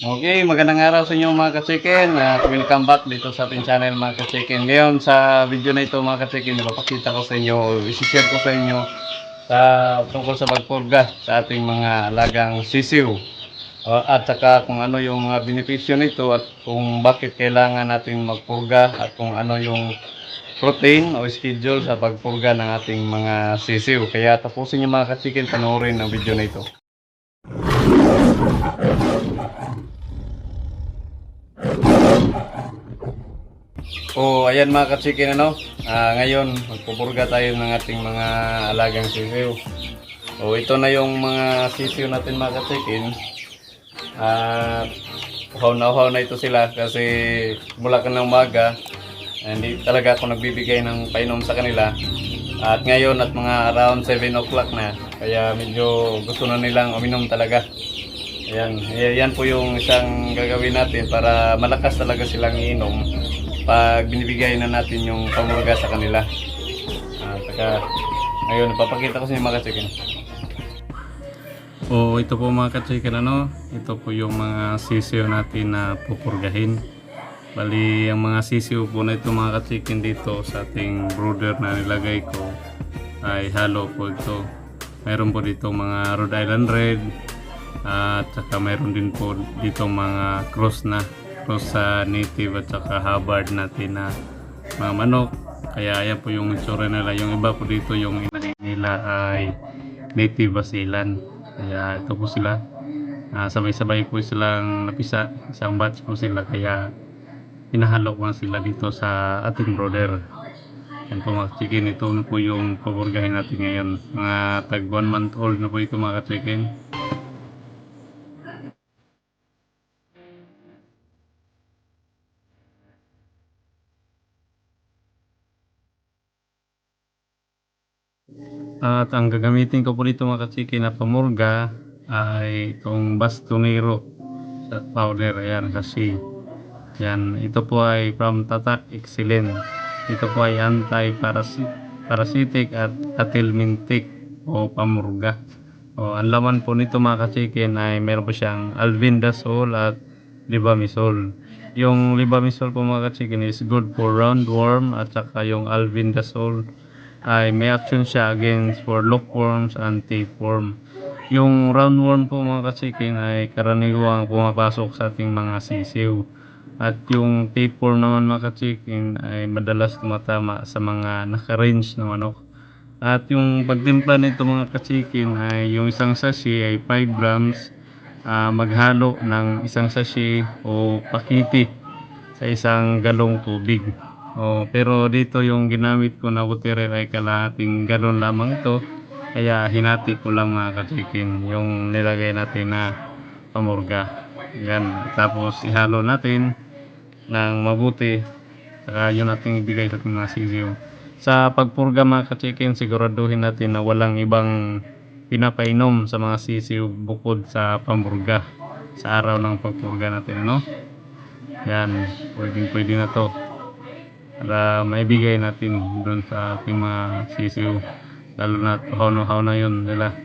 Okay, magandang araw sa inyo mga ka-chicken at welcome back dito sa ating channel mga ka-chicken. Ngayon sa video na ito mga ka-chicken, ipapakita ko sa inyo, isi-share ko sa inyo tungkol sa pagpurga sa ating mga alagang sisiw. At saka kung ano yung mga benepisyo nito at kung bakit kailangan natin magpurga at kung ano yung protein o schedule sa pagpurga ng ating mga sisiw. Kaya tapusin nyo mga ka-chicken, panoorin ang video na ito. Ayan mga ka-chicken, ngayon magpupurga tayo ng ating mga alagang sisiw. Ito na yung mga sisiw natin mga ka-chicken. Uhaw na ito sila kasi mula ka ng umaga hindi talaga ako nagbibigay ng painom sa kanila. At ngayon at mga around 7 o'clock na, kaya medyo gusto na nilang uminom talaga. Yan po yung isang gagawin natin para malakas talaga silang iinom pag binibigay na natin yung pamurga sa kanila. Saka ngayon papakita ko sa inyo mga ka-chicken. Ito po mga ka-chicken, ito po yung mga sisiw natin na pupurgahin. Bali ang mga sisiw po na ito mga ka-chicken dito sa ating brooder na nilagay ko ay halo po ito. Mayroon po dito mga Rhode Island Red at saka mayroon din po dito mga cross sa native at saka Hubbard natin na mga manok. Kaya ayan po yung itsura nila. Yung iba po dito yung inahin nila ay native Basilan. Kaya ito po sila, sabay-sabay po silang napisa, isang batch po sila, kaya hinahalo ko sila dito sa ating brooder. Yan po mga chicken, ito po yung pupurgahin natin ngayon. Mga tag 1 month old na po ito mga chicken. At ang gagamitin ko po dito mga ka-chicken na pamurga ay itong bastonero powder. Ayan kasi ito po ay from Tatak Excellent. Ito po ay anti-parasitic at atilmintic o pamurga. Ang laman po nito mga ka-chicken ay meron po siyang albendazole at libamisole. Yung libamisole po mga ka-chicken is good for roundworm at saka yung albendazole ay may action siya against for lockworms and tapeworm. Yung roundworm po mga ka-chicken ay karaniwang pumapasok sa ating mga sisiw. At yung tapeworm naman mga ka-chicken ay madalas tumatama sa mga naka-range na manok. At yung pagtimpla nito mga ka-chicken ay yung isang sachet ay 5 grams, maghalo ng isang sachet o pakiti sa isang galong tubig. Pero dito yung ginamit ko na water ay kalahating galon lamang ito. Kaya hinati ko lang mga ka-chicken yung nilagay natin na pamurga. Tapos ihalo natin ng mabuti. Saka yun natin ibigay sa mga sisiw. Sa pagpurga mga ka-chicken, siguraduhin natin na walang ibang pinapainom sa mga sisiw bukod sa pamurga sa araw ng pagpurga natin, ano? Yan, pwede na to para maibigay natin doon sa ating mga sisiw, lalo na haw na yun nila,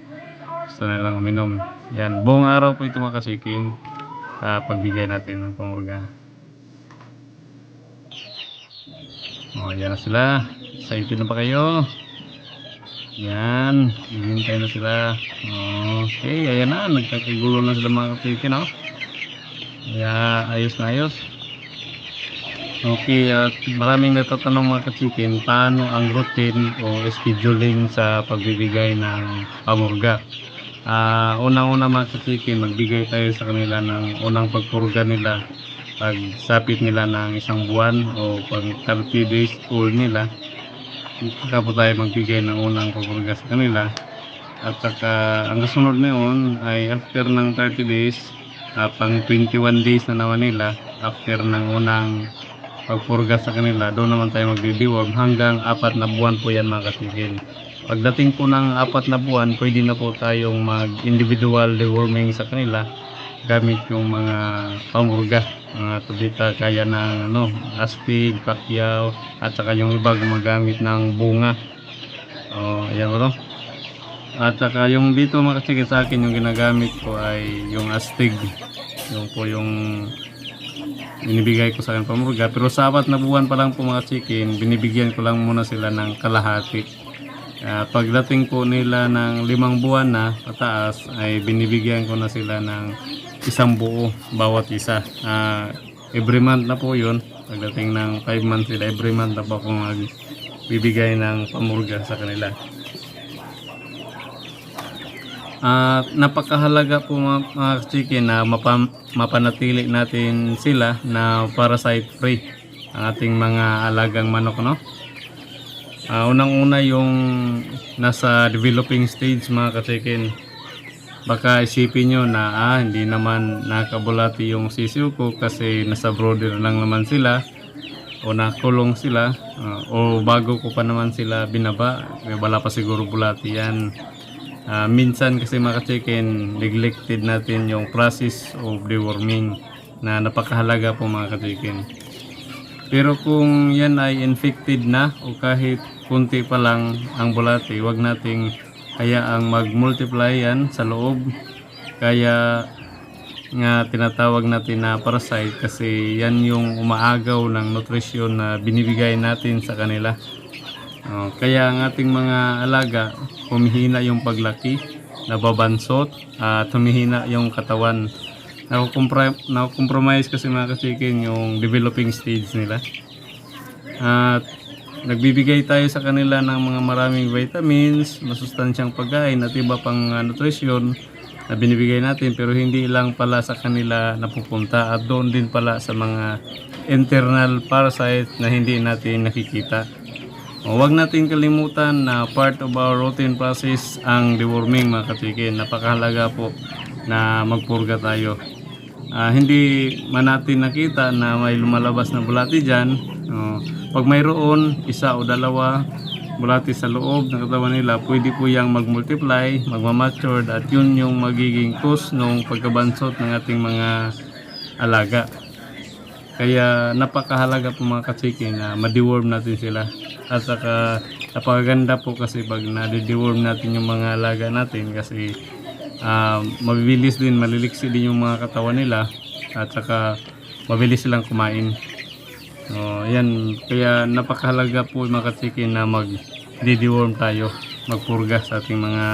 gusto nilang uminom. Yan, buong araw po ito mga kasikin sa pagbigay natin ng pamurga. Yan na sila, excited na pa kayo? Yan, hihintay na sila. Okay, ayan na, nagkakagulo na sila mga kasikin, no? Ayos na ayos. Okay, at maraming natatanong mga kachikin, paano ang routine o scheduling sa pagbibigay ng pamurga. Unang-una mga kachikin, magbigay tayo sa kanila ng unang pagpurga nila pag sapit nila ng isang buwan o pag 30 days old nila. Saka po tayo magbigay ng unang pagpurga sa kanila. At saka ang kasunod na yun ay after ng 30 days, pang 21 days na naman nila, after ng unang pagpurga sa kanila, doon naman tayo magdi-deworm hanggang 4 na buwan po yan mga kasikin. Pagdating po ng 4 na buwan, pwede na po tayong mag-individual deworming sa kanila gamit yung mga pamurga, mga tubita kaya ng astig, pakyaw, at saka yung iba gumagamit ng bunga. Ayan po to. At saka yung dito mga kasikin sa akin, yung ginagamit ko ay yung astig, yung po yung binibigay ko sa akin pamurga. Pero sa 4 na buwan pa lang po mga chicken, binibigyan ko lang muna sila ng kalahati. Pagdating po nila ng 5 buwan na pataas, ay binibigyan ko na sila ng isang buo bawat isa. Every month na po yun. Pagdating ng 5 months sila, every month na po akong magbibigay ng pamurga sa kanila. Napakahalaga po mga chicken na mapanatili natin sila na parasite free ang ating mga alagang manok, no? Unang-una yung nasa developing stage mga ka-chicken. Baka isipin nyo na hindi naman nakabulati yung sisiw ko kasi nasa brooder lang naman sila o nakulong sila, o bago ko pa naman sila binaba, wala pa siguro bulati yan. Minsan kasi mga ka-chicken, neglected natin yung process of deworming na napakahalaga po mga ka-chicken. Pero kung yan ay infected na o kahit kunti pa lang ang bulati, wag nating hayaang mag-multiply yan sa loob. Kaya nga tinatawag natin na parasite kasi yan yung umaagaw ng nutrisyon na binibigay natin sa kanila. Kaya ang ating mga alaga, humihina yung paglaki, nababansot, at humihina yung katawan. Nakukompromise kasi mga ka-chicken yung developing stage nila. At nagbibigay tayo sa kanila ng mga maraming vitamins, masustansyang pagkain at iba pang nutrisyon na binibigay natin, pero hindi lang pala sa kanila napupunta at doon din pala sa mga internal parasite na hindi natin nakikita. Huwag natin kalimutan na part of our routine process ang deworming mga ka-chicken. Napakahalaga po na magpurga tayo. Hindi man natin nakita na may lumalabas na bulati dyan. Pag mayroon isa o dalawa bulati sa loob ng katawan nila, pwede po yung mag-multiply, magmamature, at yun yung magiging cause ng pagkabansot ng ating mga alaga. Kaya napakahalaga po mga ka-chicken na ma-deworm natin sila. At saka napakaganda po kasi pag na-deworm natin yung mga alaga natin kasi mabibilis din, maliliksi din yung mga katawan nila at saka mabilis silang kumain. Yan, kaya napakahalaga po mga ka-chicken na mag-deworm tayo, magpurga sa ating mga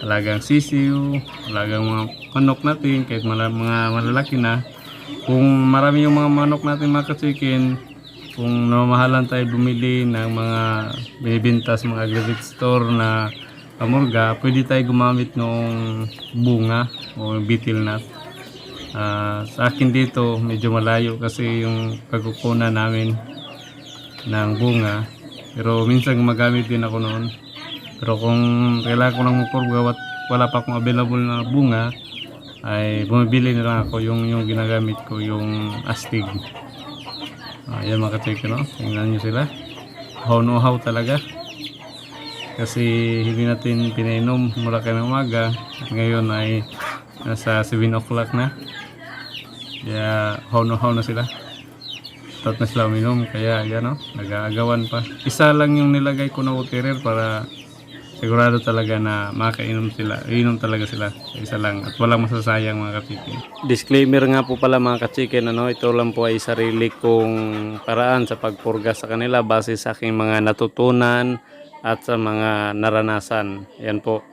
alagang sisiw, alagang mga manok natin, kahit mga malalaki na. Kung marami yung mga manok natin mga ka-chicken, kung namahalan tayo bumili ng mga binibenta sa mga agri-vet store na pamurga, pwede tayo gumamit ng bunga o betel nut. Sa akin dito medyo malayo kasi yung pagkukunan namin ng bunga, pero minsan gumagamit din ako noon. Pero kung kailangan ko ng magpurga, wala pa akong available na bunga, ay bumibili na lang ako yung ginagamit ko, yung astig. Ayan mga ka-chicken, no? Tingnan nyo sila. How talaga. kasi hindi natin pinainom mula kanina umaga. At ngayon ay nasa 7 o'clock na. Kaya how na sila. Start na sila uminom. Kaya yan o, nag-aagawan pa. Isa lang yung nilagay ko na waterer para sigurado talaga na makainom sila. Inom talaga sila. Isa lang. At walang masasayang mga kachikin. Disclaimer nga po pala mga kachikin. Ito lang po ay sarili kong paraan sa pagpurga sa kanila base sa aking mga natutunan at sa mga naranasan. Ayan po.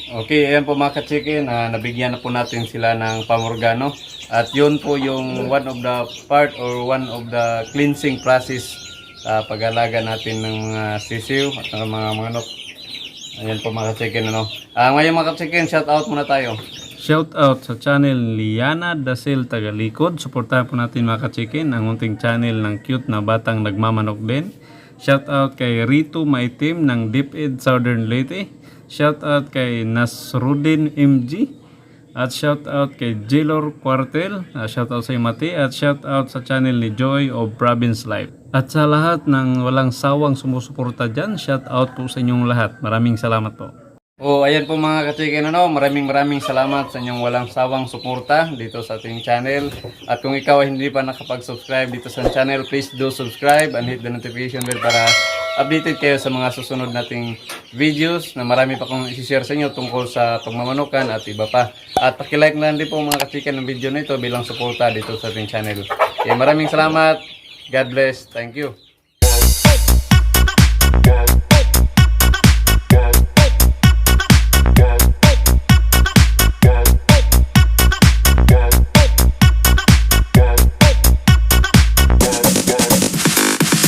Okay, ayan po mga kachikin. Nabigyan na po natin sila ng pamurga, no? At yun po yung one of the part or one of the cleansing process sa pag-alaga natin ng mga sisiw at ng mga manok. Ayan po mga ka-chicken, ngayon mga ka-chicken, shout out muna tayo. Shout out sa channel Liana Dasil Tagalikod. Suportahan po natin mga ka-chicken ang unting channel ng cute na batang nagmamanok din. Shout out kay Rito Maitim ng Deep Ed Southern Leyte. Shout out kay Nasrudin MG. At shout out kay Jailor Quartel. Shout out sa Mati. At shout out sa channel ni Joy of Province Life. At sa lahat ng walang sawang sumusuporta dyan, shout out po sa inyong lahat. Maraming salamat po. Ayan po mga ka-chicken, maraming salamat sa inyong walang sawang suporta dito sa ating channel. At kung ikaw ay hindi pa nakapag-subscribe dito sa channel, please do subscribe and hit the notification bell para updated kayo sa mga susunod nating videos na marami pa kong isi-share sa inyo tungkol sa pagmamanukan at iba pa. At pakilike na din po mga ka-chicken ng video na ito bilang suporta dito sa ating channel. Okay, maraming salamat. God bless. Thank you.